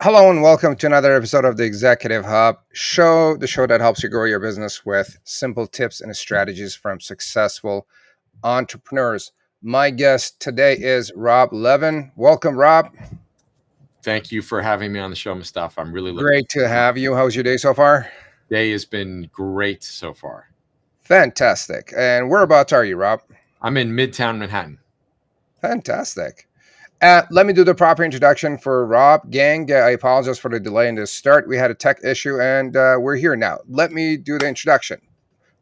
Hello and welcome to another episode of the Executive Hub show, the show that helps you grow your business with simple tips and strategies from successful entrepreneurs. My guest today is Rob Levin. Welcome, Rob. Thank you for having me on the show, Mustafa. I'm really looking Great to have you. How's your day so far? Day has been great so far. Fantastic. And whereabouts are you, Rob? I'm in Midtown Manhattan. Fantastic. Let me do the proper introduction for Rob. Gang, I apologize for the delay in the start. We had a tech issue and we're here now. Let me do the introduction.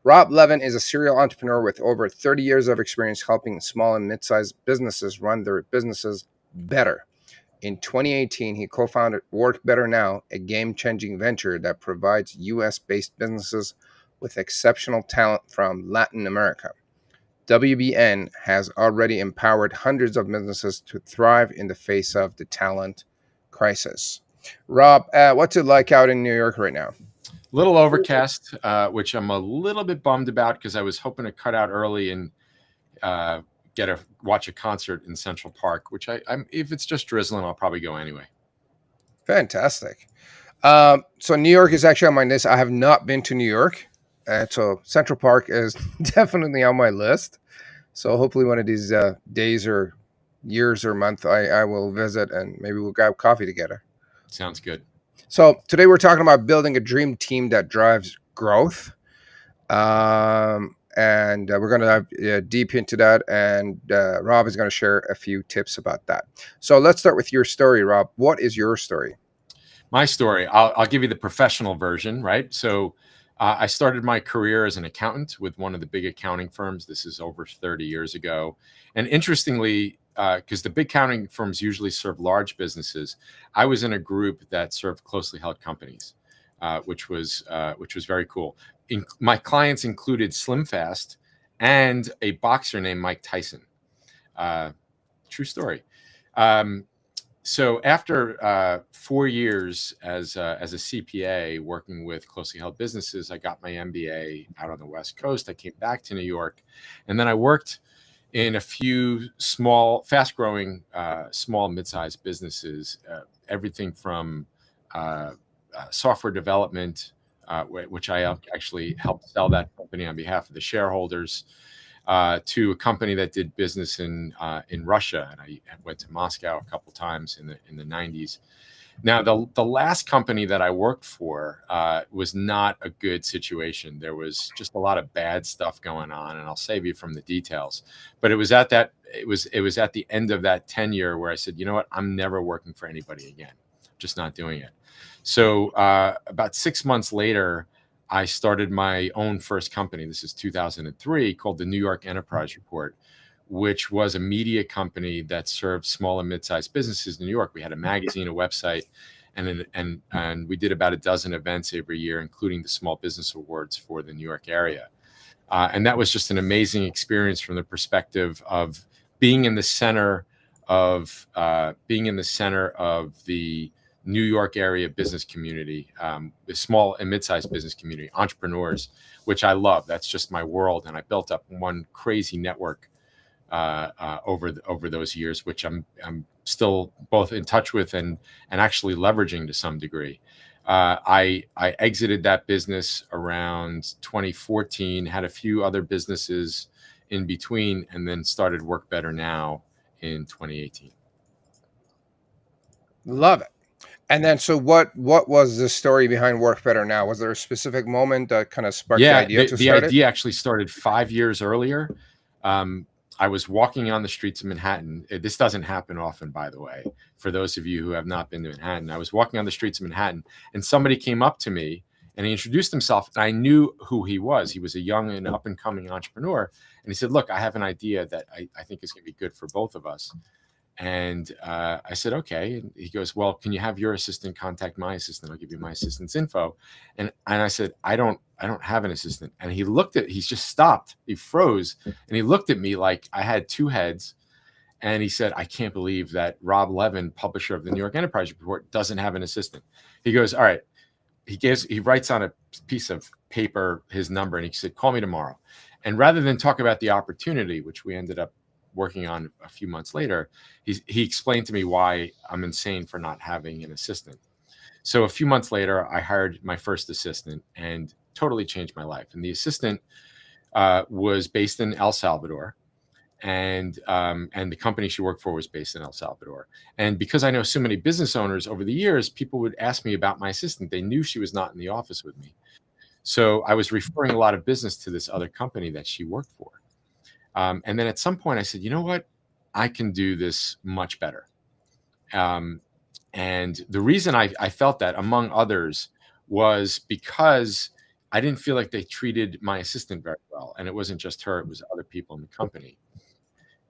Rob Levin is a serial entrepreneur with over 30 years of experience helping small and mid-sized businesses run their businesses better. In 2018, he co-founded WorkBetterNow, a game-changing venture that provides US-based businesses with exceptional talent from Latin America. WBN has already empowered hundreds of businesses to thrive in the face of the talent crisis. Rob, what's it like out in New York right now? Little overcast, which I'm a little bit bummed about because I was hoping to cut out early and watch a concert in Central Park. Which I'm if it's just drizzling, I'll probably go anyway. Fantastic. So New York is actually on my list. I have not been to New York, so Central Park is definitely on my list. So hopefully one of these days or years or month, I will visit and maybe we'll grab coffee together. Sounds good. So today we're talking about building a dream team that drives growth. And we're going to dive deep into that. And Rob is going to share a few tips about that. So let's start with your story, Rob. What is your story? My story, I'll give you the professional version, right? So I started my career as an accountant with one of the big accounting firms. This is over 30 years ago. And interestingly, because the big accounting firms usually serve large businesses, I was in a group that served closely held companies, which was very cool. My clients included Slim Fast and a boxer named Mike Tyson. True story. So after 4 years as a CPA working with closely held businesses, I got my MBA out on the West Coast. I came back to New York, and then I worked in a few small, fast-growing, small, mid-sized businesses, everything from software development, which I actually helped sell that company on behalf of the shareholders, to a company that did business in Russia, and I went to Moscow a couple times in the 90s. Now, the last company that I worked for was not a good situation. There was just a lot of bad stuff going on, and I'll save you from the details. But it was at the end of that tenure where I said, you know what, I'm never working for anybody again. Just not doing it. So about 6 months later, I started my own first company. This is 2003, called the New York Enterprise Report, which was a media company that served small and mid-sized businesses in New York. We had a magazine, a website, and we did about a dozen events every year, including the Small Business Awards for the New York area. And that was just an amazing experience from the perspective of being in the center of the New York area business community, the small and mid-sized business community, entrepreneurs, which I love. That's just my world. And I built up one crazy network over those years, which I'm still both in touch with and actually leveraging to some degree. I exited that business around 2014, had a few other businesses in between, and then started WorkBetterNow in 2018. Love it. And then, so what was the story behind WorkBetterNow? Was there a specific moment that kind of sparked the idea to start it? The idea actually started 5 years earlier. I was walking on the streets of Manhattan. This doesn't happen often, by the way, for those of you who have not been to Manhattan. I was walking on the streets of Manhattan, and somebody came up to me, and he introduced himself, and I knew who he was. He was a young and up-and-coming entrepreneur, and he said, look, I have an idea that I think is going to be good for both of us. And I said, okay. And he goes, well, can you have your assistant contact my assistant? I'll give you my assistant's info. And I said, I don't have an assistant. And he's just stopped. He froze. And he looked at me like I had two heads. And he said, I can't believe that Rob Levin, publisher of the New York Enterprise Report, doesn't have an assistant. He goes, all right. He writes on a piece of paper his number, and he said, call me tomorrow. And rather than talk about the opportunity, which we ended up working on a few months later, he explained to me why I'm insane for not having an assistant. So a few months later, I hired my first assistant and totally changed my life. And the assistant was based in El Salvador, and the company she worked for was based in El Salvador. And because I know so many business owners over the years, people would ask me about my assistant. They knew she was not in the office with me, so I was referring a lot of business to this other company that she worked for. And then at some point, I said, you know what, I can do this much better. Um, and the reason I felt that, among others, was because I didn't feel like they treated my assistant very well. And it wasn't just her, it was other people in the company.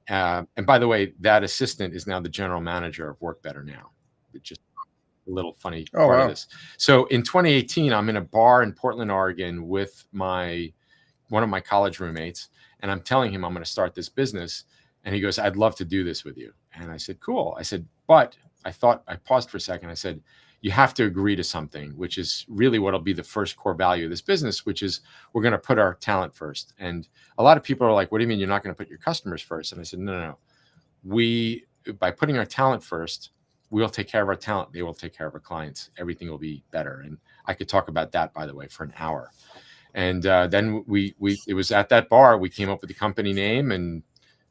And by the way, that assistant is now the general manager of WorkBetterNow. Just a little funny Oh, part of wow. this. So in 2018, I'm in a bar in Portland, Oregon with one of my college roommates, and I'm telling him I'm going to start this business. And he goes, I'd love to do this with you. And I said, cool. I said, but I paused for a second. I said, you have to agree to something, which is really what'll be the first core value of this business, which is we're going to put our talent first. And a lot of people are like, what do you mean you're not going to put your customers first? And I said, no. By putting our talent first, we'll take care of our talent. They will take care of our clients. Everything will be better. And I could talk about that, by the way, for an hour. And then it was at that bar we came up with the company name and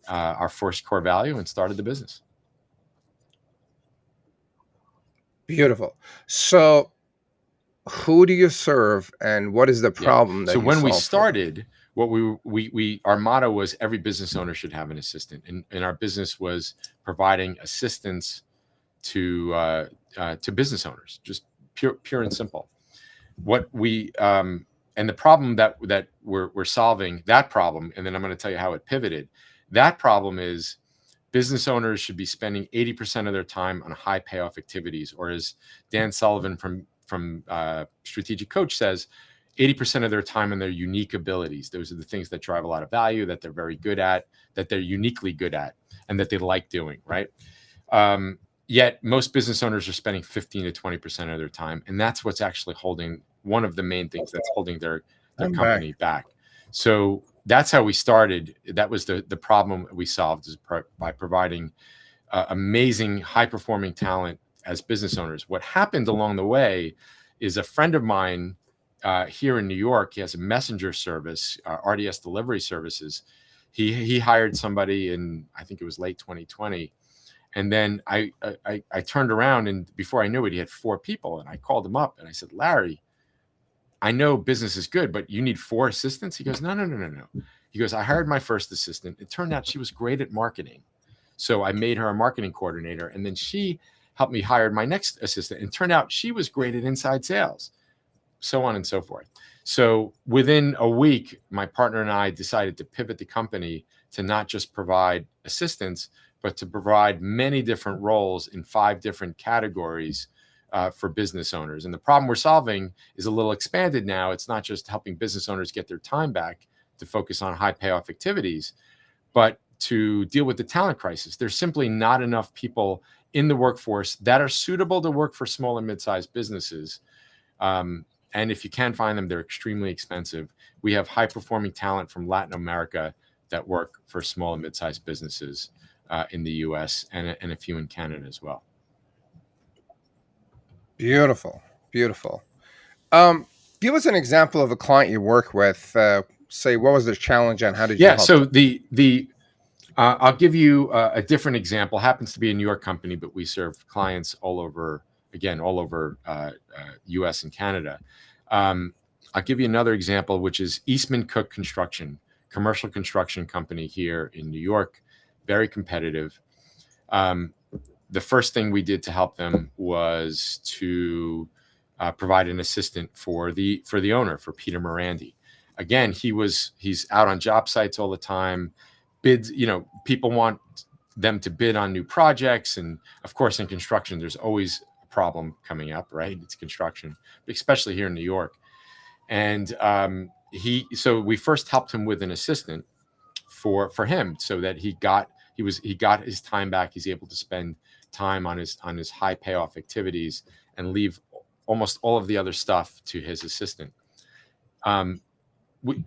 our first core value and started the business. Beautiful. So, who do you serve, and what is the Yeah. problem So that you when we solve for them? started, what we our motto was every business owner should have an assistant, and our business was providing assistance to business owners, just pure and simple. What we and the problem that we're solving, that problem, and then I'm going to tell you how it pivoted. That problem is business owners should be spending 80% of their time on high payoff activities, or as Dan Sullivan from Strategic Coach says, 80% of their time on their unique abilities. Those are the things that drive a lot of value, that they're very good at, that they're uniquely good at, and that they like doing, right? Yet most business owners are spending 15 to 20% of their time, and that's what's actually holding, one of the main things that's holding their I'm back. company back. So that's how we started. That was the problem we solved, is by providing amazing high performing talent as business owners. What happened along the way is a friend of mine here in New York, he has a messenger service, RDS delivery services. He hired somebody in, I think it was late 2020. And then I turned around, and before I knew it, he had 4 people. And I called him up and I said, Larry, I know business is good, but you need 4 assistants? He goes, no. He goes, I hired my first assistant. It turned out she was great at marketing. So I made her a marketing coordinator. And then she helped me hire my next assistant. And turned out she was great at inside sales, so on and so forth. So within a week, my partner and I decided to pivot the company to not just provide assistance, but to provide many different roles in 5 different categories for business owners. And the problem we're solving is a little expanded now. It's not just helping business owners get their time back to focus on high payoff activities, but to deal with the talent crisis. There's simply not enough people in the workforce that are suitable to work for small and mid-sized businesses. And if you can find them, they're extremely expensive. We have high-performing talent from Latin America that work for small and mid-sized businesses in the U.S. and a few in Canada as well. Beautiful. Give us an example of a client you work with. Say, what was the challenge and how did you Yeah. help So them? I'll give you a different example. Happens to be a New York company, but we serve clients all over U.S. and Canada. I'll give you another example, which is Eastman Cook Construction, commercial construction company here in New York, very competitive. The first thing we did to help them was to provide an assistant for the owner, for Peter Morandi. Again, he's out on job sites all the time. Bids, people want them to bid on new projects, and of course, in construction, there's always a problem coming up, right? It's construction, especially here in New York. And so we first helped him with an assistant for him, so that he got his time back. He's able to spend time on his high payoff activities and leave almost all of the other stuff to his assistant.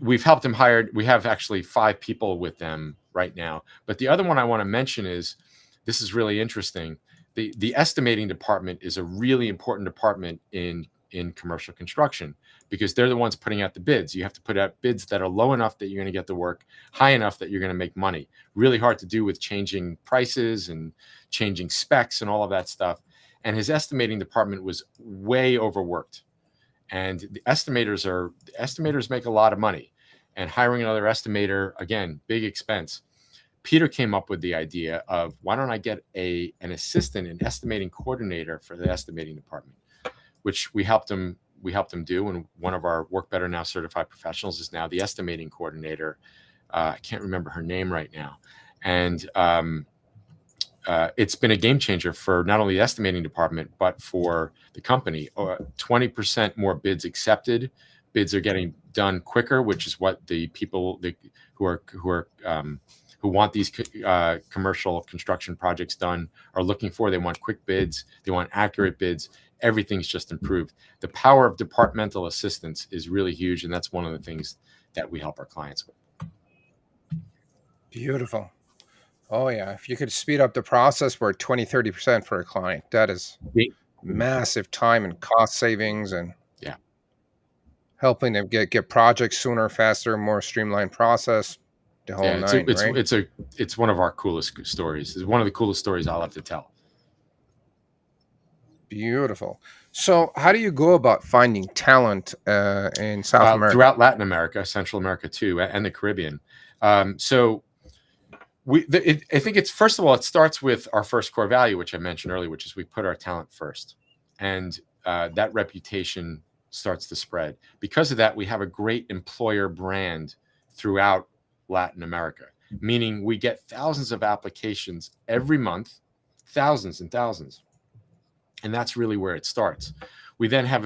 We've helped him hire. We have actually 5 people with them right now. But the other one I want to mention is, this is really interesting. the estimating department is a really important department in commercial construction, because they're the ones putting out the bids. You have to put out bids that are low enough that you're going to get the work, high enough that you're going to make money. Really hard to do with changing prices and changing specs and all of that stuff. And his estimating department was way overworked. And the estimators make a lot of money, and hiring another estimator, again, big expense. Peter came up with the idea of, why don't I get an assistant, an estimating coordinator for the estimating department, which we helped him do. And one of our WorkBetterNow certified professionals is now the estimating coordinator. I can't remember her name right now. And it's been a game changer for not only the estimating department, but for the company. 20% more bids accepted. Bids are getting done quicker, which is what the people who want these commercial construction projects done are looking for. They want quick bids. They want accurate bids. Everything's just improved. The power of departmental assistance is really huge, and that's one of the things that we help our clients with. Beautiful. Oh yeah, if you could speed up the process for 20-30% for a client, that is massive time and cost savings, and yeah, helping them get projects sooner, faster, more streamlined process. The whole nine, right? It's one of our coolest stories. It's one of the coolest stories I'll have to tell. Beautiful. So, how do you go about finding talent in South America? Throughout Latin America, Central America too, and the Caribbean. So I think it's, first of all, it starts with our first core value, which I mentioned earlier, which is we put our talent first, and that reputation starts to spread. Because of that, we have a great employer brand throughout Latin America, meaning we get thousands of applications every month, thousands and thousands. And that's really where it starts. We then have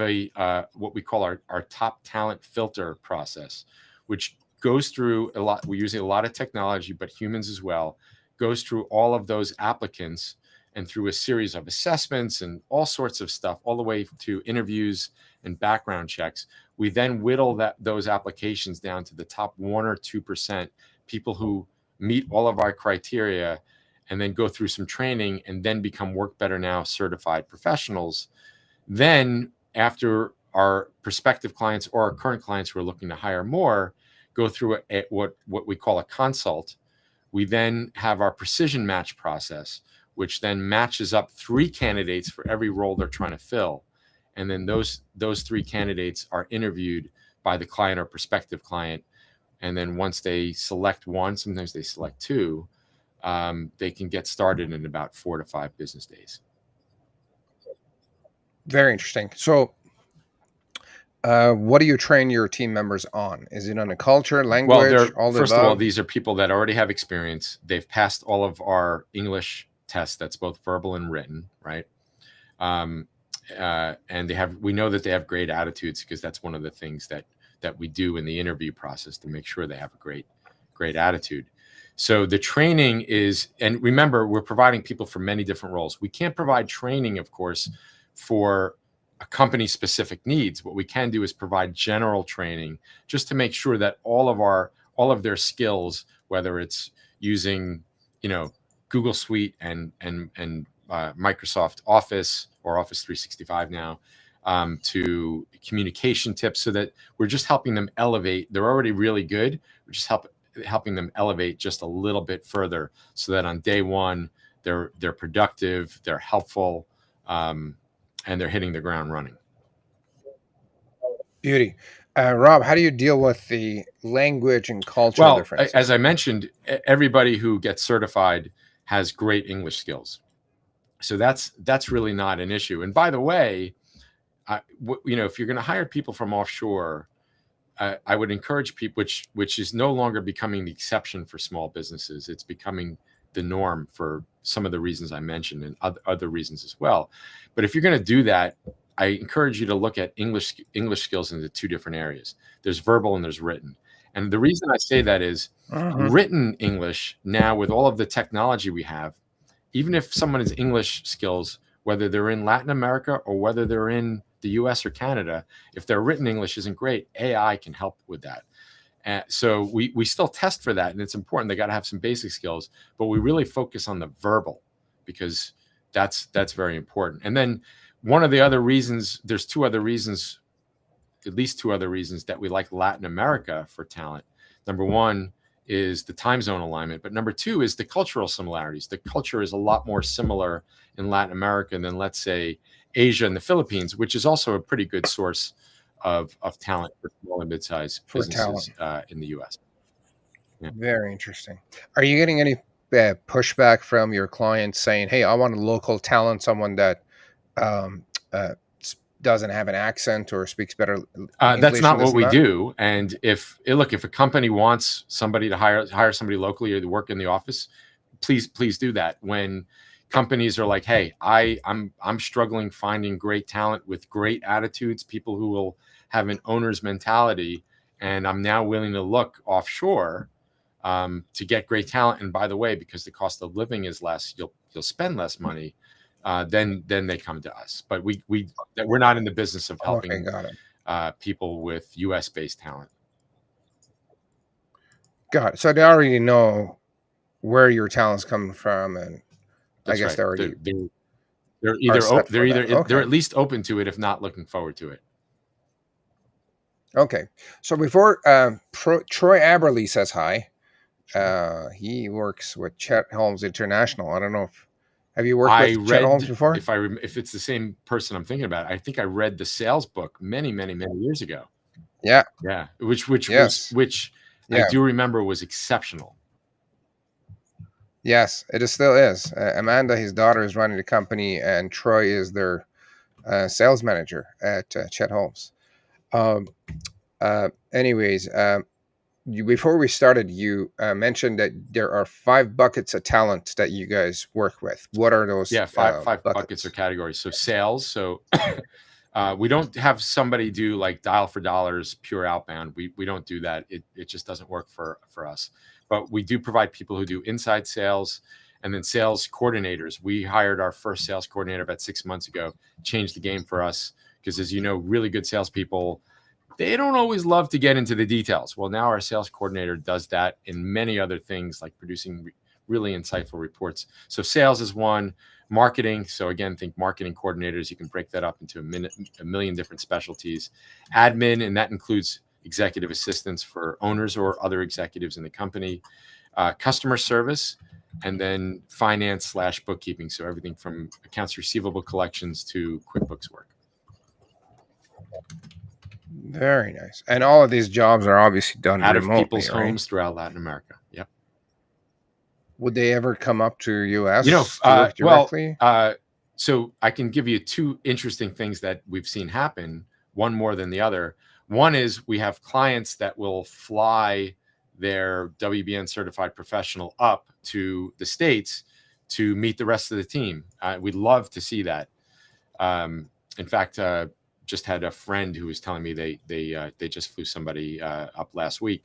what we call our top talent filter process, which goes through a lot. We use a lot of technology, but humans as well, goes through all of those applicants and through a series of assessments and all sorts of stuff, all the way to interviews and background checks. We then whittle those applications down to the top 1 or 2% people who meet all of our criteria, and then go through some training and then become WorkBetterNow certified professionals. Then, after our prospective clients or our current clients who are looking to hire more go through what we call a consult, we then have our precision match process, which then matches up 3 candidates for every role they're trying to fill. And then those 3 candidates are interviewed by the client or prospective client. And then once they select one, sometimes they select 2, they can get started in about 4 to 5 business days. Very interesting. So, what do you train your team members on? Is it on a culture, language, all the above? First of all, these are people that already have experience. They've passed all of our English tests. That's both verbal and written, right? And we know that they have great attitudes, because that's one of the things that we do in the interview process to make sure they have a great attitude. So the training is, and remember, we're providing people for many different roles. We can't provide training, of course, for a company's specific needs. What we can do is provide general training, just to make sure that all of their skills, whether it's using, Google Suite and Microsoft Office or Office 365 now, to communication tips, so that we're just helping them elevate. They're already really good. We're just helping them elevate just a little bit further, so that on day one they're productive, they're helpful, and they're hitting the ground running. Beauty. Rob, how do you deal with the language and cultural differences? As I mentioned, everybody who gets certified has great English skills, so that's really not an issue. And by the way, if you're going to hire people from offshore, I would encourage people, which is no longer becoming the exception for small businesses. It's becoming the norm for some of the reasons I mentioned, and other reasons as well. But if you're going to do that, I encourage you to look at English skills into 2 different areas. There's verbal and there's written. And the reason I say that is written English now, with all of the technology we have, even if someone has English skills, whether they're in Latin America or whether they're in the US or Canada, if their written English isn't great, AI can help with that. So we still test for that, and it's important. They got to have some basic skills, but we really focus on the verbal, because That's very important. And then one of the other reasons, there's two other reasons, at least two other reasons that we like Latin America for talent. Number one is the time zone alignment, but number two is the cultural similarities. The culture is a lot more similar in Latin America than, let's say, Asia and the Philippines, which is also a pretty good source of talent for small and mid-sized For businesses in the U.S. Yeah. Very interesting. Are you getting any pushback from your clients saying, "Hey, I want a local talent, someone that um, doesn't have an accent or speaks better That's English and not this what and we that?" do. And if a company wants somebody to hire somebody locally or to work in the office, please do that. When companies are like, "Hey, I'm struggling finding great talent with great attitudes, people who will have an owner's mentality, and I'm now willing to look offshore to get great talent. And by the way, because the cost of living is less, you'll spend less money." Then they come to us. But we're not in the business of Okay, helping got it. people with U.S. based talent. Got it. So they already know where your talent's coming from, and I That's guess right. they already They're are either set for that. they're Okay. at least open to it, if not looking forward to it. Okay. So before Troy Aberley says hi. He works with Chet Holmes International. I don't know if have you worked I with Chet Holmes read, before? if it's the same person I'm thinking about, I think I read the sales book many years ago. Yeah. Yeah, Yes. I Yeah. do remember was exceptional. Yes. It still is. Amanda, his daughter, is running the company, and Troy is their sales manager at Chet Holmes. Um, anyways, before we started, you mentioned that there are 5 buckets of talent that you guys work with. What are those Yeah, five buckets or buckets? categories. So sales. So we don't have somebody do like dial for dollars, pure outbound. We don't do that. It just doesn't work for us. But we do provide people who do inside sales and then sales coordinators. We hired our first sales coordinator about 6 months ago, changed the game for us because, as you know, really good salespeople, they don't always love to get into the details. Well, now our sales coordinator does that in many other things like producing really insightful reports. So sales is one. Marketing. So again, think marketing coordinators. You can break that up into a million different specialties. Admin, and that includes executive assistants for owners or other executives in the company. Customer service, and then finance / bookkeeping. So everything from accounts receivable collections to QuickBooks work. Very nice. And all of these jobs are obviously done Out of remotely, people's right? homes throughout Latin America. Yep. Would they ever come up to US You know, to work directly? so I can give you two interesting things that we've seen happen, one more than the other. One is we have clients that will fly their WBN certified professional up to the States to meet the rest of the team. We'd love to see that. In fact, just had a friend who was telling me they just flew somebody up last week.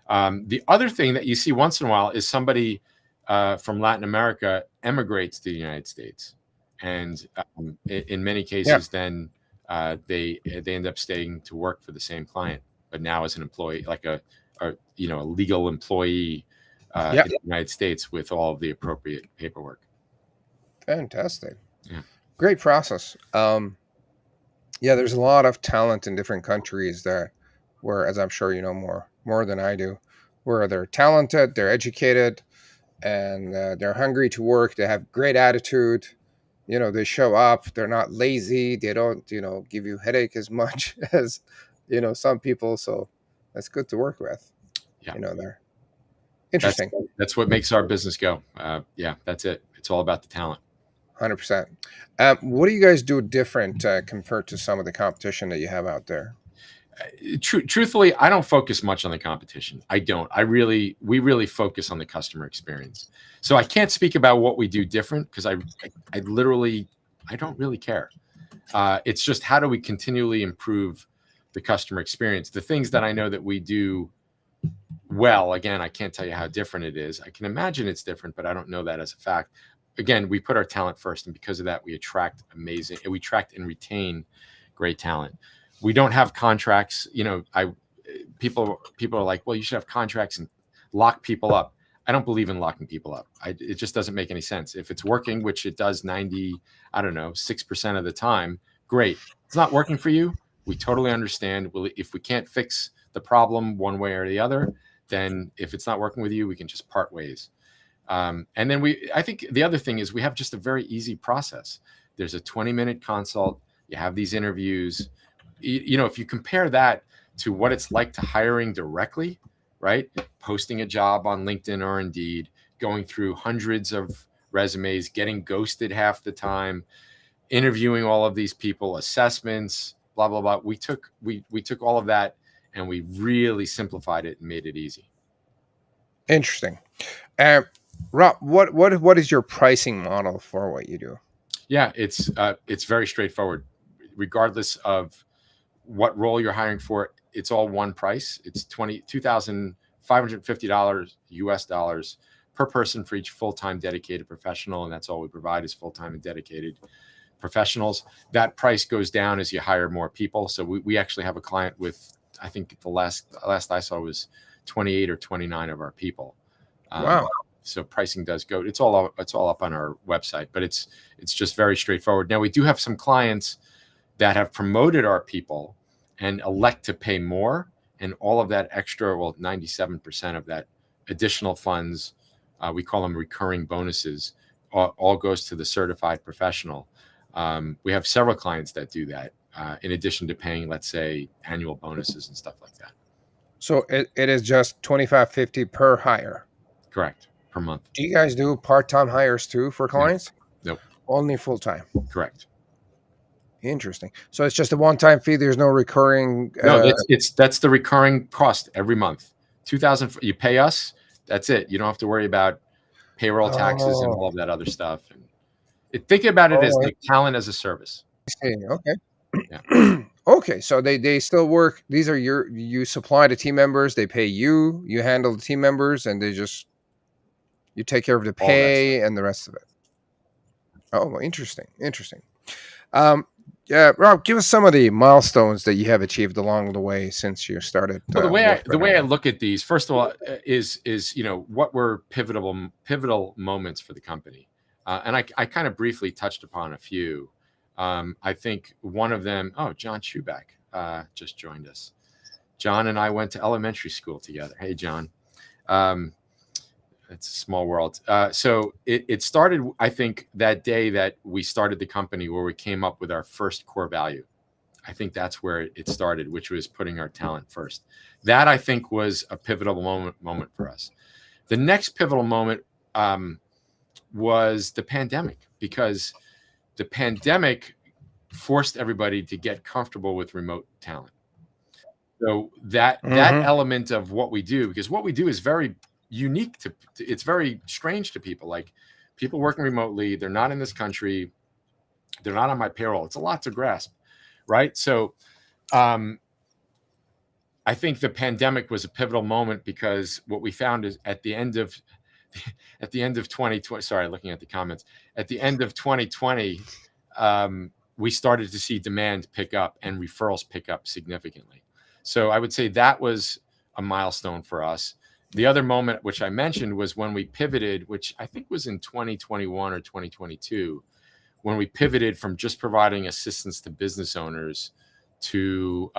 The other thing that you see once in a while is somebody from Latin America emigrates to the United States, and in many cases, then they end up staying to work for the same client, but now as an employee, like a legal employee in the United States with all of the appropriate paperwork. Fantastic. Yeah. Great process. There's a lot of talent in different countries there where, as I'm sure you know more than I do, where they're talented, they're educated, and they're hungry to work. They have great attitude. They show up. They're not lazy. They don't give you headache as much as some people. So that's good to work with. Yeah. They're interesting. That's what makes our business go. That's it. It's all about the talent. 100%. What do you guys do different compared to some of the competition that you have out there? Truthfully, I don't focus much on the competition. I don't. We really focus on the customer experience. So I can't speak about what we do different because I don't really care. It's just how do we continually improve the customer experience? The things that I know that we do well, again, I can't tell you how different it is. I can imagine it's different, but I don't know that as a fact. Again, we put our talent first, and because of that, we attract and retain great talent. We don't have contracts. People are like, well, you should have contracts and lock people up. I don't believe in locking people up. It just doesn't make any sense. If it's working, which it does 90, I don't know, 6% of the time, great. It's not working for you. We totally understand. If we can't fix the problem one way or the other, then if it's not working with you, we can just part ways. And then I think the other thing is we have just a very easy process. There's a 20-minute consult. You have these interviews. If you compare that to what it's like to hiring directly, right? Posting a job on LinkedIn or Indeed, going through hundreds of resumes, getting ghosted half the time, interviewing all of these people, assessments, blah, blah, blah. We took all of that and we really simplified it and made it easy. Interesting. Rob, what is your pricing model for what you do? Yeah, it's very straightforward. Regardless of what role you're hiring for, it's all one price. It's $2,550 US dollars per person for each full-time dedicated professional, and that's all we provide is full-time and dedicated professionals. That price goes down as you hire more people. So we actually have a client with, I think the last I saw was 28 or 29 of our people. Wow. So pricing does go. It's all up on our website, but it's just very straightforward. Now we do have some clients that have promoted our people and elect to pay more, and all of that extra, 97% of that additional funds, we call them recurring bonuses, all goes to the certified professional. We have several clients that do that, in addition to paying, let's say, annual bonuses and stuff like that. So it is just $2,550 per hire. Correct. Per month. Do you guys do part-time hires too for clients? Nope. Only full-time. Correct. Interesting. So it's just a one-time fee. There's no recurring. No, that's the recurring cost every month. 2,000. You pay us. That's it. You don't have to worry about payroll taxes and all of that other stuff. And think about it as like talent as a service. I see. Okay. Yeah. Okay. So they still work. These are you supply the team members. They pay you. You handle the team members, and you take care of the pay and the rest of it. Oh, interesting. Yeah, Rob, give us some of the milestones that you have achieved along the way since you started. Well, the way I look at these, first of all, is what were pivotal moments for the company, and I kind of briefly touched upon a few. I think one of them. Oh, John Schuback just joined us. John and I went to elementary school together. Hey, John. It's a small world. So it started, I think, that day that we started the company, where we came up with our first core value. I think that's where it started, which was putting our talent first. That, I think, was a pivotal moment for us. The next pivotal moment was the pandemic, because the pandemic forced everybody to get comfortable with remote talent. So that element of what we do, because what we do is very unique it's very strange to people. Like, people working remotely, they're not in this country, they're not on my payroll. It's a lot to grasp, right? So I think the pandemic was a pivotal moment, because what we found is at the end of 2020, sorry, looking at the comments, at the end of 2020, we started to see demand pick up and referrals pick up significantly. So I would say that was a milestone for us. The other moment, which I mentioned, was when we pivoted, which I think was in 2021 or 2022, when we pivoted from just providing assistance to business owners to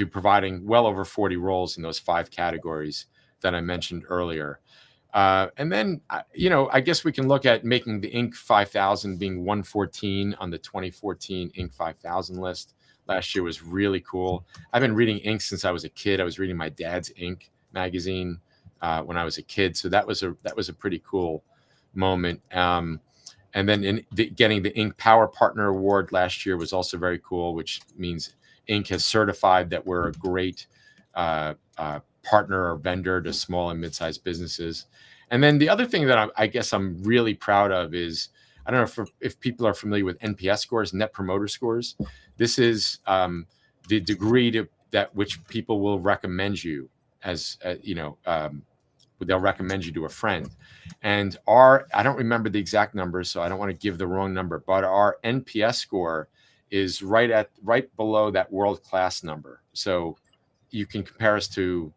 providing well over 40 roles in those 5 categories that I mentioned earlier. And then, I guess we can look at making the Inc. 5000 being 114 on the 2014 Inc. 5000 list. Last year was really cool. I've been reading Inc. since I was a kid. I was reading my dad's Inc. magazine when I was a kid. So that was a pretty cool moment. And then getting the Inc. Power Partner Award last year was also very cool, which means Inc. has certified that we're a great partner or vendor to small and mid-sized businesses. And then the other thing that I guess I'm really proud of is, I don't know if people are familiar with NPS scores, Net Promoter Scores. This is the degree that which people will recommend you as, they'll recommend you to a friend. And I don't remember the exact numbers, so I don't want to give the wrong number, but our NPS score is right below that world-class number. So you can compare us to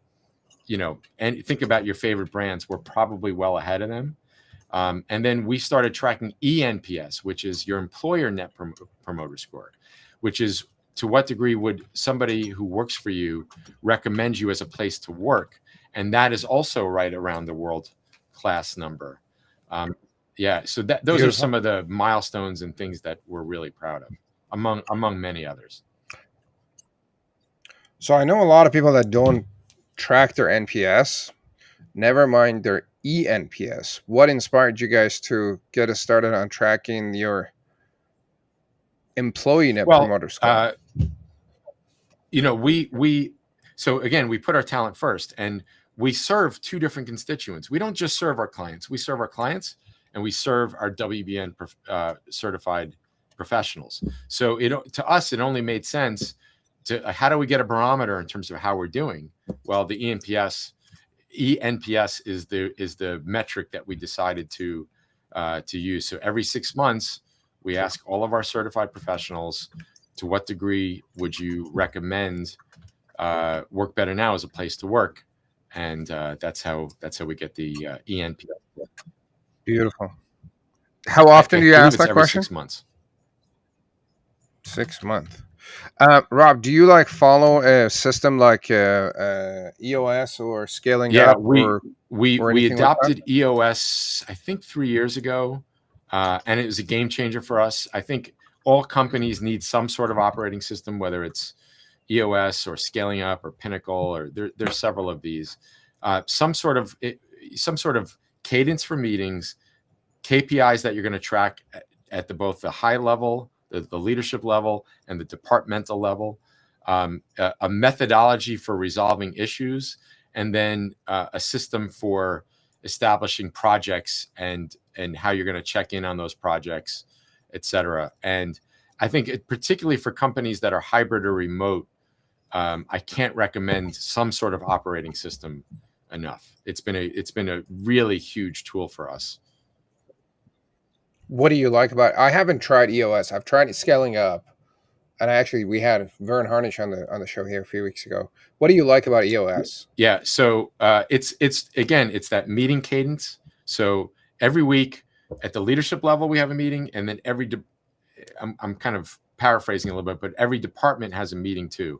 and think about your favorite brands, we're probably well ahead of them. And then we started tracking ENPS, which is your employer net promoter score, which is to what degree would somebody who works for you recommend you as a place to work? And that is also right around the world-class number. So those are some of the milestones and things that we're really proud of, among many others. So I know a lot of people that don't track their NPS, never mind their ENPS. What inspired you guys to get us started on tracking your employee net promoter score? So again, we put our talent first, and we serve two different constituents. We don't just serve our clients. We serve our clients, and we serve our WBN certified professionals. So to us, it only made sense to how do we get a barometer in terms of how we're doing? Well, the ENPS is the metric that we decided to use. So every 6 months, we ask all of our certified professionals, to what degree would you recommend WorkBetterNow as a place to work? And that's how we get the ENPS. Beautiful. How often do you ask that every question? 6 months. 6 months. Rob, do you follow a system like EOS or scaling up? We adopted EOS, I think 3 years ago, and it was a game changer for us. I think all companies need some sort of operating system, whether it's EOS or scaling up or Pinnacle, or there's several of these. Some sort of cadence for meetings, KPIs that you're going to track at both the high level, the leadership level, and the departmental level, a methodology for resolving issues, and then a system for establishing projects and how you're going to check in on those projects, et cetera. And I think particularly for companies that are hybrid or remote, I can't recommend some sort of operating system enough. It's been a really huge tool for us. What do you like about it? I haven't tried EOS. I've tried scaling up, and we had Vern Harnish on the show here a few weeks ago. What do you like about EOS? Yeah, so it's that meeting cadence. So every week at the leadership level, we have a meeting, and then I'm kind of paraphrasing a little bit, but every department has a meeting too.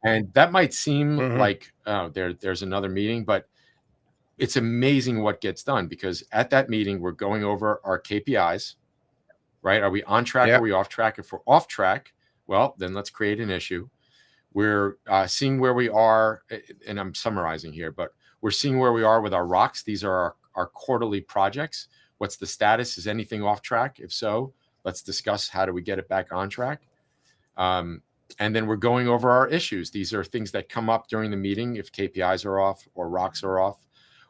And that might seem like, oh, there's another meeting, but it's amazing what gets done, because at that meeting, we're going over our KPIs, right? Are we on track? Are we off track? If we're off track, well, then let's create an issue. We're seeing where we are, and I'm summarizing here, but we're seeing where we are with our rocks. These are our quarterly projects. What's the status? Is anything off track? If so, let's discuss how do we get it back on track. And then we're going over our issues. These are things that come up during the meeting if KPIs are off or rocks are off,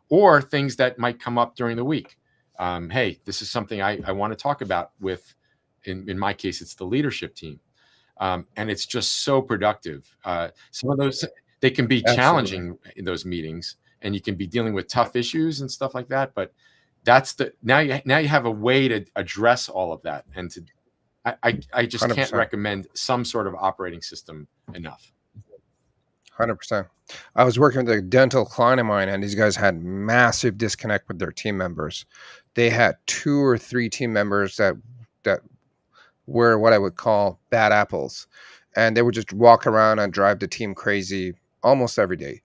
or things that might come up during the week. Hey, this is something I want to talk about with, in my case, it's the leadership team. And it's just so productive. Some of those, they can be challenging in those meetings, and you can be dealing with tough issues and stuff like that. But now you have a way to address all of that. And I just 100%. Can't recommend some sort of operating system enough. 100%. I was working with a dental client of mine, and these guys had massive disconnect with their team members. They had 2 or 3 team members that were what I would call bad apples, and they would just walk around and drive the team crazy almost every day.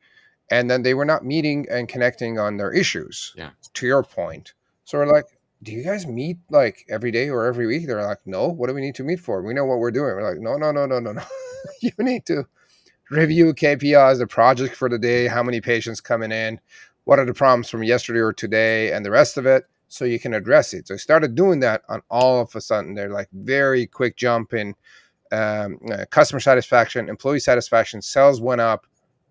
And then they were not meeting and connecting on their issues. Yeah. To your point. So we're like, do you guys meet like every day or every week? They're like, no. What do we need to meet for? We know what we're doing. We're like, no. You need to review KPIs, the project for the day, how many patients coming in, what are the problems from yesterday or today, and the rest of it, so you can address it. So I started doing that, on all of a sudden, they're like very quick jump in customer satisfaction, employee satisfaction, sales went up,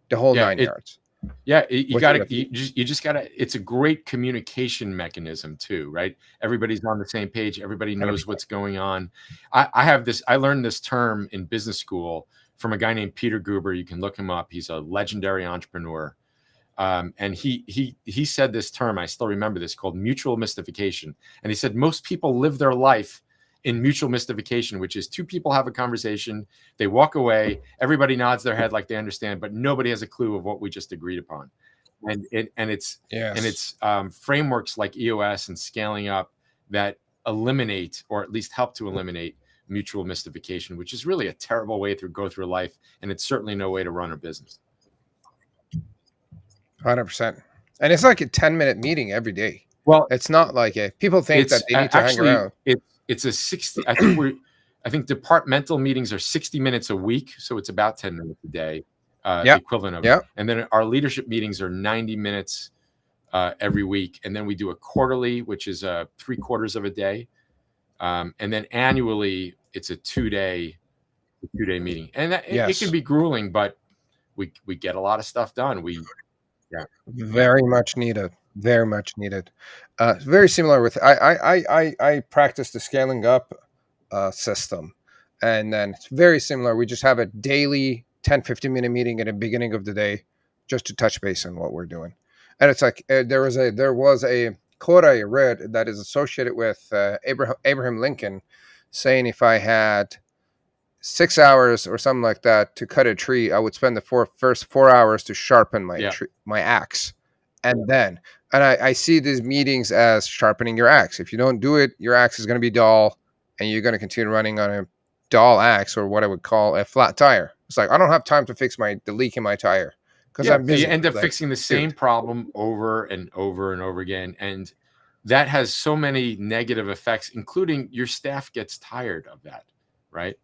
the whole 9 yards. Yeah, you just gotta. It's a great communication mechanism too, right? Everybody's on the same page. Everybody knows 100%. What's going on. I learned this term in business school from a guy named Peter Guber. You can look him up. He's a legendary entrepreneur. And he said this term, I still remember this, called mutual mystification. And he said, most people live their life in mutual mystification, which is 2 people have a conversation, they walk away, everybody nods their head like they understand, but nobody has a clue of what we just agreed upon. and it's Yes. frameworks like EOS and scaling up that eliminate, or at least help to eliminate, mutual mystification, which is really a terrible way to go through life, and it's certainly no way to run a business. 100%. And it's like a 10-minute meeting every day. Well, It's not like people think it's that they need to hang actually around. it's a 60. I think departmental meetings are 60 minutes a week, so it's about 10 minutes a day, the Yeah. equivalent of. Yeah. And then our leadership meetings are 90 minutes every week, and then we do a quarterly, which is 3/4 of a day, and then annually it's a 2-day meeting, and it can Yes. be grueling, but we get a lot of stuff done. Very much needed. Very much needed. Very similar with I practice the scaling up system, and then it's very similar. We just have a daily 10-15 minute meeting at the beginning of the day, just to touch base on what we're doing. And it's like there was a quote I read that is associated with Abraham Lincoln, saying if I had 6 hours or something like that to cut a tree, I would spend the first 4 hours to sharpen Yeah. my axe, and then I see these meetings as sharpening your axe. If you don't do it, your axe is going to be dull, and you're going to continue running on a dull axe, or what I would call a flat tire. It's like I don't have time to fix the leak in my tire because I'm So you busy. end up Like, fixing the same dude, problem over and over and over again, and that has so many negative effects, including your staff gets tired of that, right?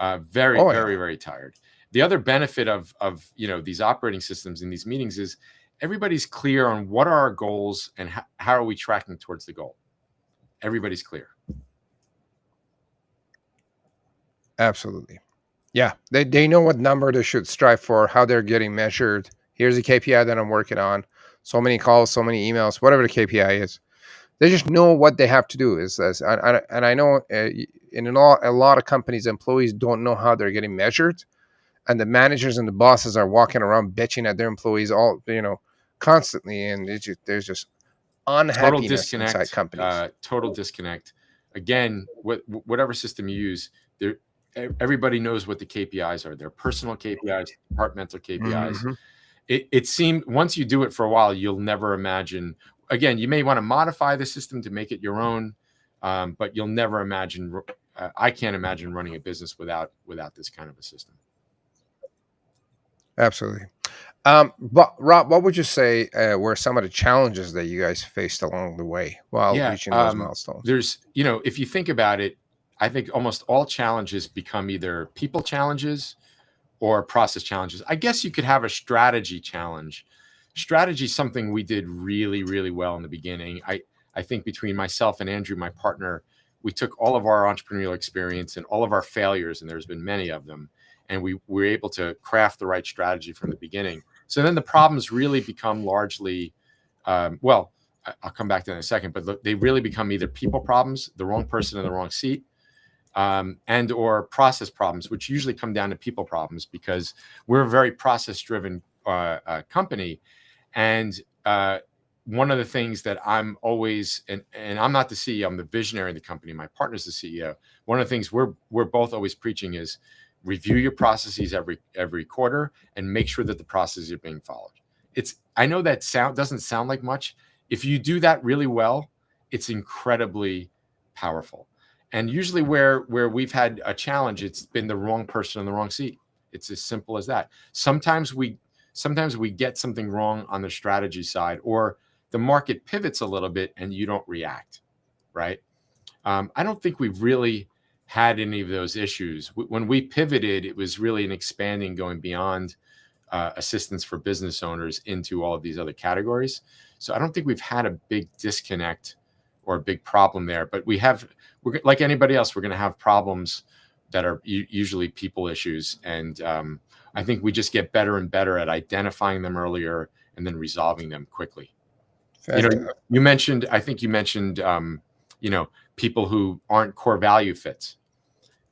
Very, oh very, yeah, very tired. The other benefit of these operating systems in these meetings is everybody's clear on what are our goals and how are we tracking towards the goal. Everybody's clear. absolutely. Yeah, they know what number they should strive for, how they're getting measured. Here's a KPI that I'm working on. So many calls, so many emails, whatever the KPI is. They just know what they have to do. And I know in a lot of companies, employees don't know how they're getting measured, and the managers and the bosses are walking around bitching at their employees constantly, and there's just Total unhappiness inside disconnect. companies. Total disconnect. Again, whatever system you use, everybody knows what the KPIs are. Their personal KPIs, departmental KPIs. Mm-hmm. It seemed once you do it for a while, you'll never imagine. Again, you may want to modify the system to make it your own, but you'll never imagine. I can't imagine running a business without this kind of a system. Absolutely. But Rob, what would you say were some of the challenges that you guys faced along the way while Yeah, reaching those milestones? there's if you think about it, I think almost all challenges become either people challenges or process challenges. I guess you could have a strategy challenge. Strategy is something we did really, really well in the beginning. I think between myself and Andrew, my partner, we took all of our entrepreneurial experience and all of our failures, and there's been many of them, and we were able to craft the right strategy from the beginning. So then the problems really become largely, well, I'll come back to that in a second, but they really become either people problems, the wrong person in the wrong seat, and or process problems, which usually come down to people problems because we're a very process-driven company. And one of the things that I'm always, and I'm not the CEO, I'm the visionary of the company. My partner's the CEO. One of the things we're both always preaching is review your processes every quarter and make sure that the processes are being followed. I know that doesn't sound like much. If you do that really well, it's incredibly powerful. And usually where we've had a challenge, it's been the wrong person in the wrong seat. It's as simple as that. Sometimes we get something wrong on the strategy side, or the market pivots a little bit and you don't react, right? I don't think we've really had any of those issues. When we pivoted, it was really an expanding, going beyond assistance for business owners into all of these other categories. So I don't think we've had a big disconnect or a big problem there, but we're like anybody else, we're going to have problems that are usually people issues. And I think we just get better and better at identifying them earlier and then resolving them quickly. Fantastic. I think you mentioned, people who aren't core value fits.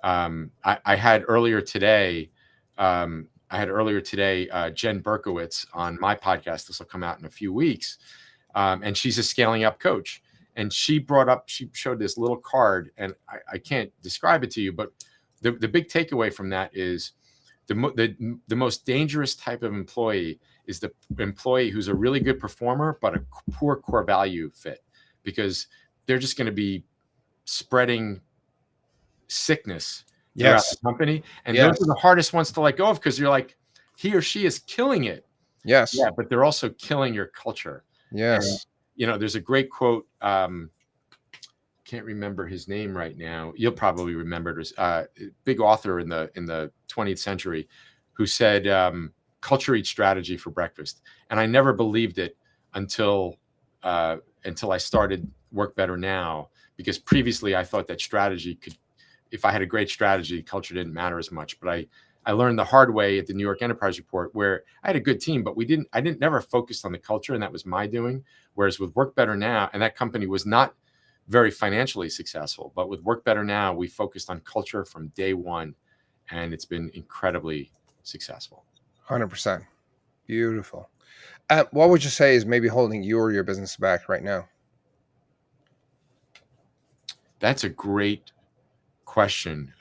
I had earlier today, Jen Berkowitz on my podcast. This will come out in a few weeks. And she's a scaling up coach. And she showed this little card, and I can't describe it to you, but the big takeaway from that is the most dangerous type of employee is the employee who's a really good performer but a poor core value fit, because they're just going to be spreading sickness throughout the Yes. company. And those Yes. are the hardest ones to let go of, because you're like, he or she is killing it. Yes. Yeah, but they're also killing your culture. And, Yes. there's a great quote. Can't remember his name right now. You'll probably remember it. Big author in the 20th century, who said, "Culture eats strategy for breakfast." And I never believed it until I started Work Better Now, because previously I thought that strategy could, if I had a great strategy, culture didn't matter as much. But I learned the hard way at the New York Enterprise Report, where I had a good team, but I didn't never focused on the culture, and that was my doing. Whereas with Work Better Now, and that company was not very financially successful, but with Work Better Now, we focused on culture from day one, and it's been incredibly successful. 100%. Beautiful. What would you say is maybe holding you or your business back right now? That's a great question.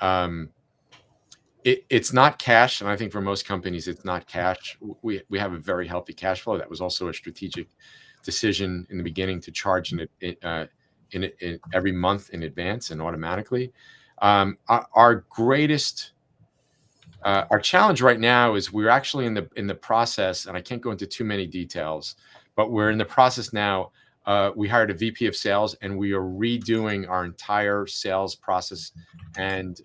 It's not cash, and I think for most companies, it's not cash. We have a very healthy cash flow. That was also a strategic decision in the beginning, to charge in every month in advance and automatically. Our greatest our challenge right now is we're actually in the process, and I can't go into too many details, but we're in the process now. We hired a VP of sales, and we are redoing our entire sales process and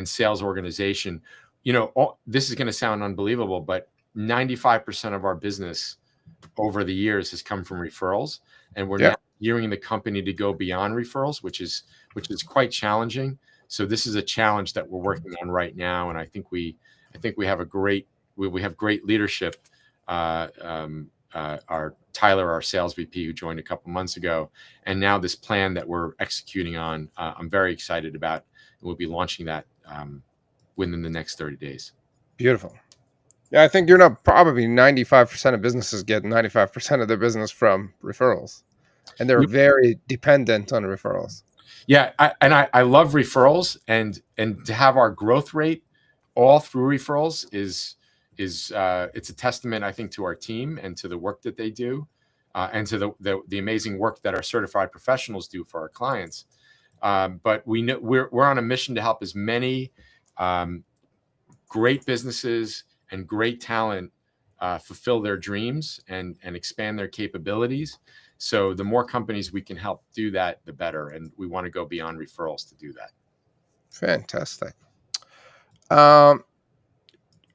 sales organization. This is going to sound unbelievable, but 95% of our business over the years has come from referrals, and we're Yeah. now gearing the company to go beyond referrals, which is quite challenging. So this is a challenge that we're working on right now, and I think we have we have great leadership. Our Tyler, our sales VP, who joined a couple months ago, and now this plan that we're executing on, I'm very excited about. We'll be launching that within the next 30 days. Beautiful. Yeah, I think, 95% of businesses get 95% of their business from referrals, and they're very dependent on referrals. Yeah, I love referrals, and to have our growth rate all through referrals is it's a testament, I think, to our team and to the work that they do, and to the amazing work that our certified professionals do for our clients. But we know we're on a mission to help as many great businesses and great talent fulfill their dreams and expand their capabilities. So the more companies we can help do that, the better. And we want to go beyond referrals to do that. Fantastic. Rob,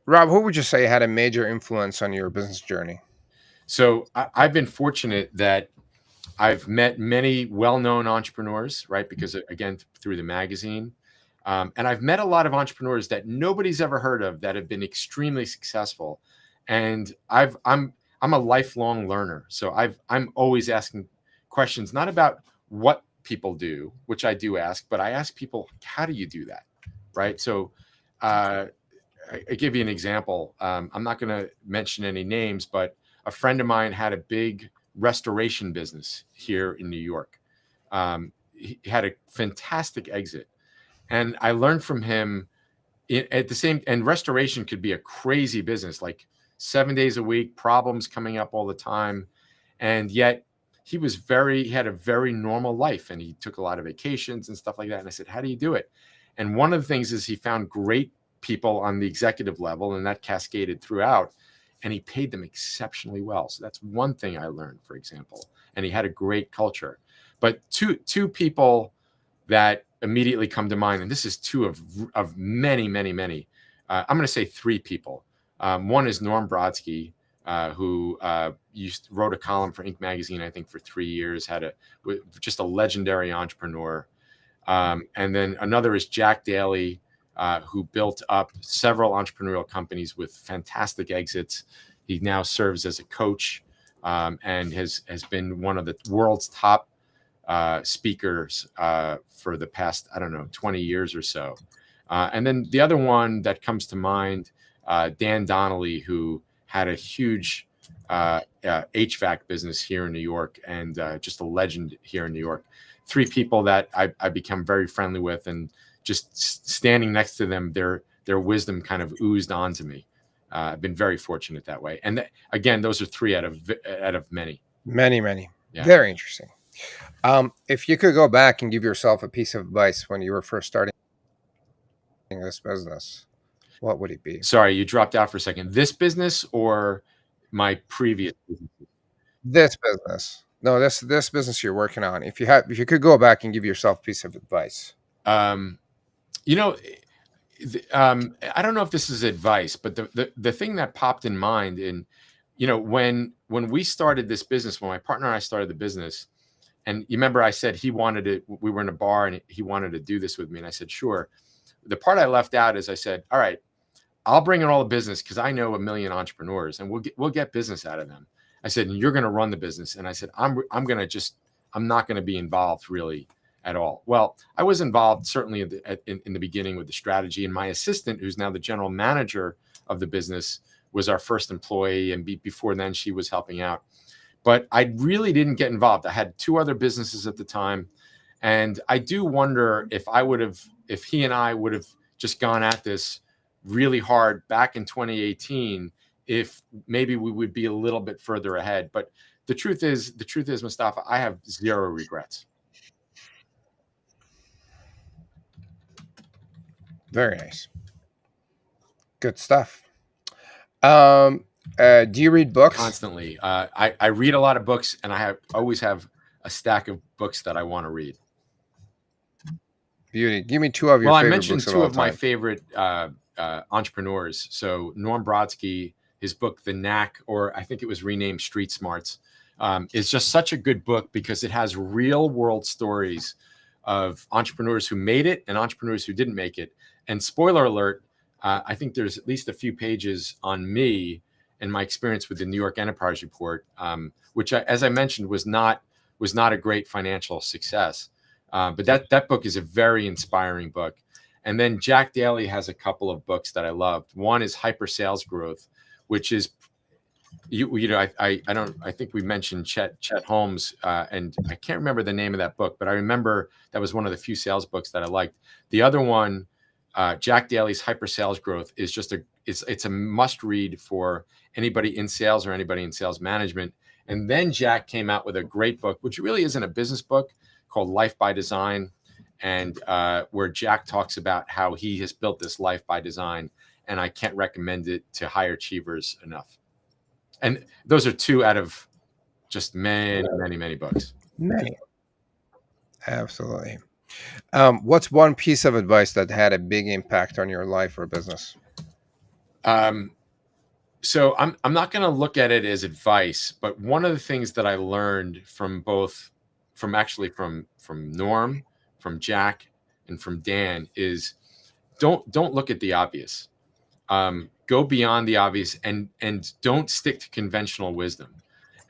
who would you say had a major influence on your business journey? So I've been fortunate that I've met many well-known entrepreneurs, right? Because again, through the magazine, and I've met a lot of entrepreneurs that nobody's ever heard of that have been extremely successful. And I'm a lifelong learner, so I'm always asking questions, not about what people do, which I do ask, but I ask people, how do you do that, right? So I give you an example. I'm not going to mention any names, but a friend of mine had a big restoration business here in New York. He had a fantastic exit, and I learned from him at the same. And restoration could be a crazy business, like 7 days a week, problems coming up all the time, and yet he had a very normal life, and he took a lot of vacations and stuff like that. And I said, how do you do it? And one of the things is he found great people on the executive level, and that cascaded throughout, and he paid them exceptionally well. So that's one thing I learned, for example. And he had a great culture. But two people that immediately come to mind, and this is two of many, many, many. I'm going to say three people. One is Norm Brodsky, who wrote a column for Inc. magazine, I think, for 3 years. Just a legendary entrepreneur. And then another is Jack Daly, who built up several entrepreneurial companies with fantastic exits. He now serves as a coach, and has been one of the world's top speakers for the past, 20 years or so. And then the other one that comes to mind, Dan Donnelly, who had a huge HVAC business here in New York, and just a legend here in New York. Three people that I become very friendly with, and just standing next to them, they're their wisdom kind of oozed onto me. I've been very fortunate that way. And again, those are three out of many. Many. Yeah. Very interesting. If you could go back and give yourself a piece of advice when you were first starting this business, what would it be? Sorry, you dropped out for a second. This business or my previous business? This business. No, this business you're working on. If you could go back and give yourself a piece of advice. You know, I don't know if this is advice, but the thing that popped in mind, and when we started this business, when my partner and I started the business, and you remember I said he wanted it. We were in a bar and he wanted to do this with me, and I said sure. The part I left out is I said, all right, I'll bring in all the business because I know a million entrepreneurs, and we'll get business out of them. I said, and you're going to run the business, and I said I'm not going to be involved really at all. Well, I was involved certainly in the beginning with the strategy, and my assistant, who's now the general manager of the business, was our first employee, and before then she was helping out. But I really didn't get involved. I had two other businesses at the time, and I do wonder if he and I would have just gone at this really hard back in 2018, if maybe we would be a little bit further ahead. But the truth is, Mustafa, I have zero regrets. Very nice. Good stuff. Do you read books? Constantly. I read a lot of books, and I always have a stack of books that I want to read. Beauty. Give me two of your favorite books. Well, I mentioned two of my time. favorite entrepreneurs. So Norm Brodsky, his book The Knack, or I think it was renamed Street Smarts, is just such a good book because it has real world stories of entrepreneurs who made it and entrepreneurs who didn't make it. And spoiler alert, I think there's at least a few pages on me and my experience with the New York Enterprise Report, which, as I mentioned, was not a great financial success. But that book is a very inspiring book. And then Jack Daly has a couple of books that I loved. One is Hyper Sales Growth, which is I think we mentioned Chet Holmes, and I can't remember the name of that book, but I remember that was one of the few sales books that I liked. The other one, Jack Daly's Hyper Sales Growth, is just it's a must read for anybody in sales or anybody in sales management. And then Jack came out with a great book, which really isn't a business book, called Life by Design, and where Jack talks about how he has built this life by design, and I can't recommend it to high achievers enough. And those are two out of just many books. Many. Absolutely. What's one piece of advice that had a big impact on your life or business? So I'm not going to look at it as advice, but one of the things that I learned from Norm, from Jack, and from Dan is don't look at the obvious. Go beyond the obvious and don't stick to conventional wisdom.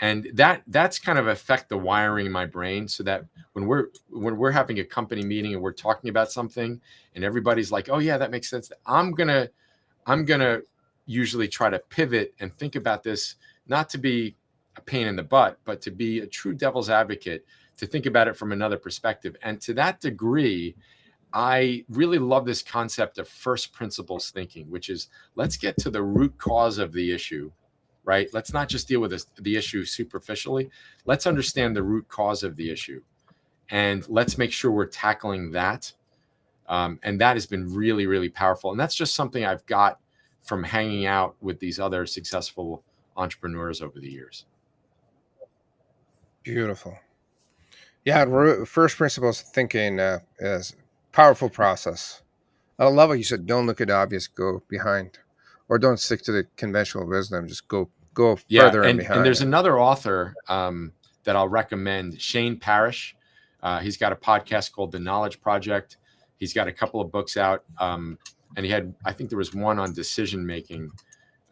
And that's kind of affect the wiring in my brain, so that when we're having a company meeting and we're talking about something and everybody's like, oh yeah, that makes sense, I'm gonna usually try to pivot and think about this, not to be a pain in the butt, but to be a true devil's advocate, to think about it from another perspective. And to that degree, I really love this concept of first principles thinking, which is, let's get to the root cause of the issue, right? Let's not just deal with the issue superficially. Let's understand the root cause of the issue, and let's make sure we're tackling that. And that has been really, really powerful. And that's just something I've got from hanging out with these other successful entrepreneurs over the years. Beautiful. Yeah, first principles thinking is powerful process. I love what you said. Don't look at the obvious. Go behind, or don't stick to the conventional wisdom. Just go further and behind. And there's another author that I'll recommend, Shane Parrish. He's got a podcast called The Knowledge Project. He's got a couple of books out, and I think there was one on decision making,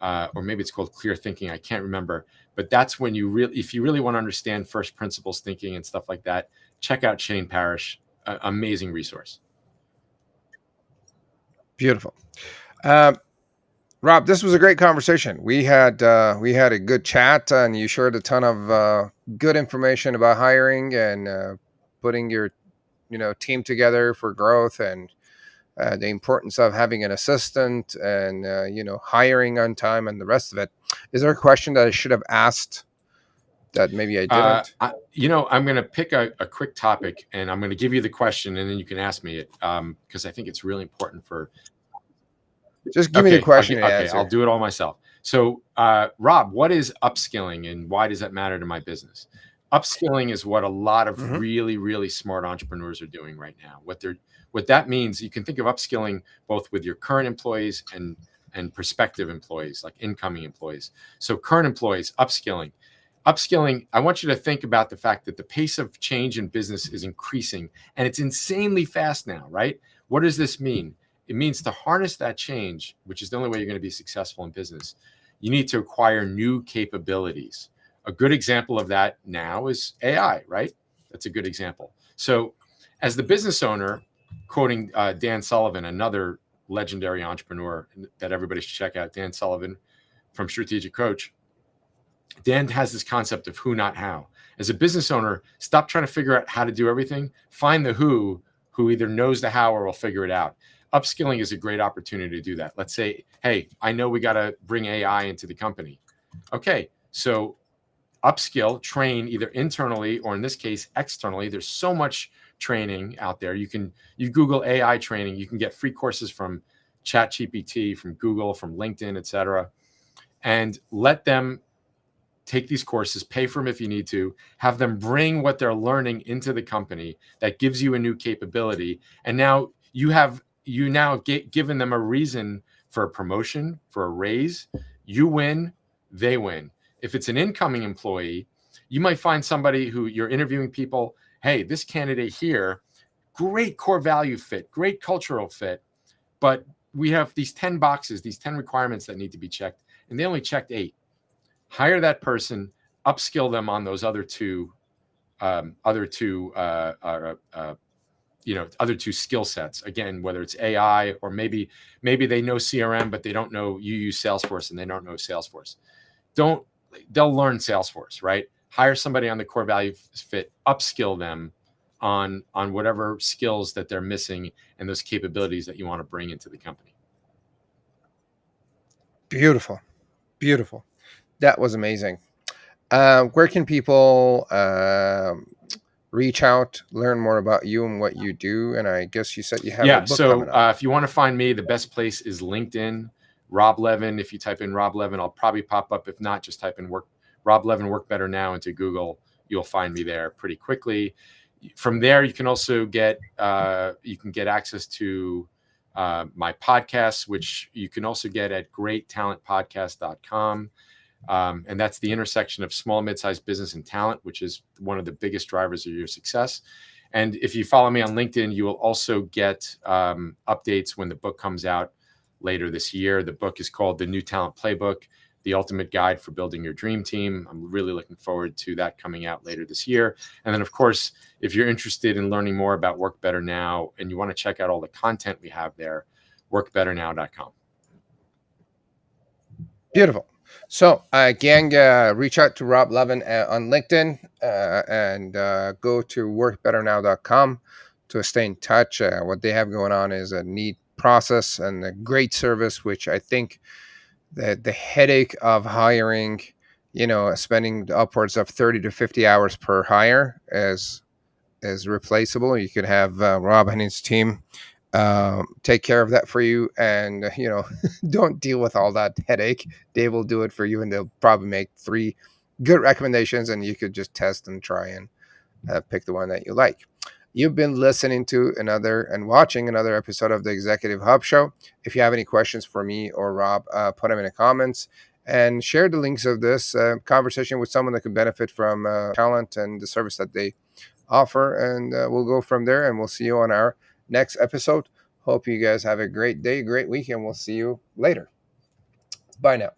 or maybe it's called Clear Thinking. I can't remember. But that's when if you really want to understand first principles thinking and stuff like that, check out Shane Parrish. Amazing resource. Beautiful. Rob, this was a great conversation. We had a good chat, and you shared a ton of good information about hiring and putting your team together for growth, and the importance of having an assistant, and hiring on time and the rest of it. Is there a question that I should have asked that maybe I didn't? I'm going to pick a quick topic, and I'm going to give you the question, and then you can ask me it, because I think it's really important for. Just give me the question and Okay, answer. I'll do it all myself. So, Rob, what is upskilling, and why does that matter to my business? Upskilling is what a lot of really, really smart entrepreneurs are doing right now. What that means, you can think of upskilling both with your current employees and prospective employees, like incoming employees. So current employees, upskilling. I want you to think about the fact that the pace of change in business is increasing, and it's insanely fast now, right? What does this mean? It means to harness that change, which is the only way you're going to be successful in business, you need to acquire new capabilities. A good example of that now is AI, right? That's a good example. So as the business owner, quoting Dan Sullivan, another legendary entrepreneur that everybody should check out, Dan Sullivan from Strategic Coach, Dan has this concept of who, not how. As a business owner, stop trying to figure out how to do everything. Find the who either knows the how or will figure it out. Upskilling is a great opportunity to do that. Let's say, hey, I know we got to bring AI into the company. Okay, so upskill, train either internally or in this case, externally. There's so much training out there. You Google AI training. You can get free courses from ChatGPT, from Google, from LinkedIn, etc. And let them take these courses, pay for them if you need to, have them bring what they're learning into the company. That gives you a new capability. And now given them a reason for a promotion, for a raise. You win, they win. If it's an incoming employee, you might find somebody who you're interviewing people. Hey, this candidate here, great core value fit, great cultural fit, but we have these 10 boxes, these 10 requirements that need to be checked, and they only checked 8. Hire that person, upskill them on those other two skill sets. Again, whether it's AI or maybe they know CRM, but they don't know, you use Salesforce and they don't know Salesforce. They'll learn Salesforce, right? Hire somebody on the core value fit, upskill them on whatever skills that they're missing and those capabilities that you want to bring into the company. Beautiful. That was amazing. Where can people reach out, learn more about you and what you do? And I guess you said you have a book coming up. If you want to find me, the best place is LinkedIn. Rob Levin. If you type in Rob Levin, I'll probably pop up. If not, just type in Rob Levin WorkBetterNow into Google. You'll find me there pretty quickly. From there, you can also get access to my podcasts, which you can also get at greattalentpodcast.com. And that's the intersection of small, mid-sized business and talent, which is one of the biggest drivers of your success. And if you follow me on LinkedIn, you will also get updates when the book comes out later this year. The book is called The New Talent Playbook, The Ultimate Guide for Building Your Dream Team. I'm really looking forward to that coming out later this year. And then, of course, if you're interested in learning more about Work Better Now and you want to check out all the content we have there, workbetternow.com. Beautiful. So, gang, reach out to Rob Levin on LinkedIn and go to workbetternow.com to stay in touch. What they have going on is a neat process and a great service, which I think that the headache of hiring, spending upwards of 30 to 50 hours per hire is replaceable. You could have Rob and his team take care of that for you, and don't deal with all that headache. They will do it for you, and they'll probably make 3 good recommendations, and you could just test and try and pick the one that you like. You've been listening to and watching another episode of the Executive Hub Show. If you have any questions for me or Rob, put them in the comments and share the links of this conversation with someone that could benefit from talent and the service that they offer, and we'll go from there, and we'll see you on our next episode. Hope you guys have a great day, great week, and we'll see you later. Bye now.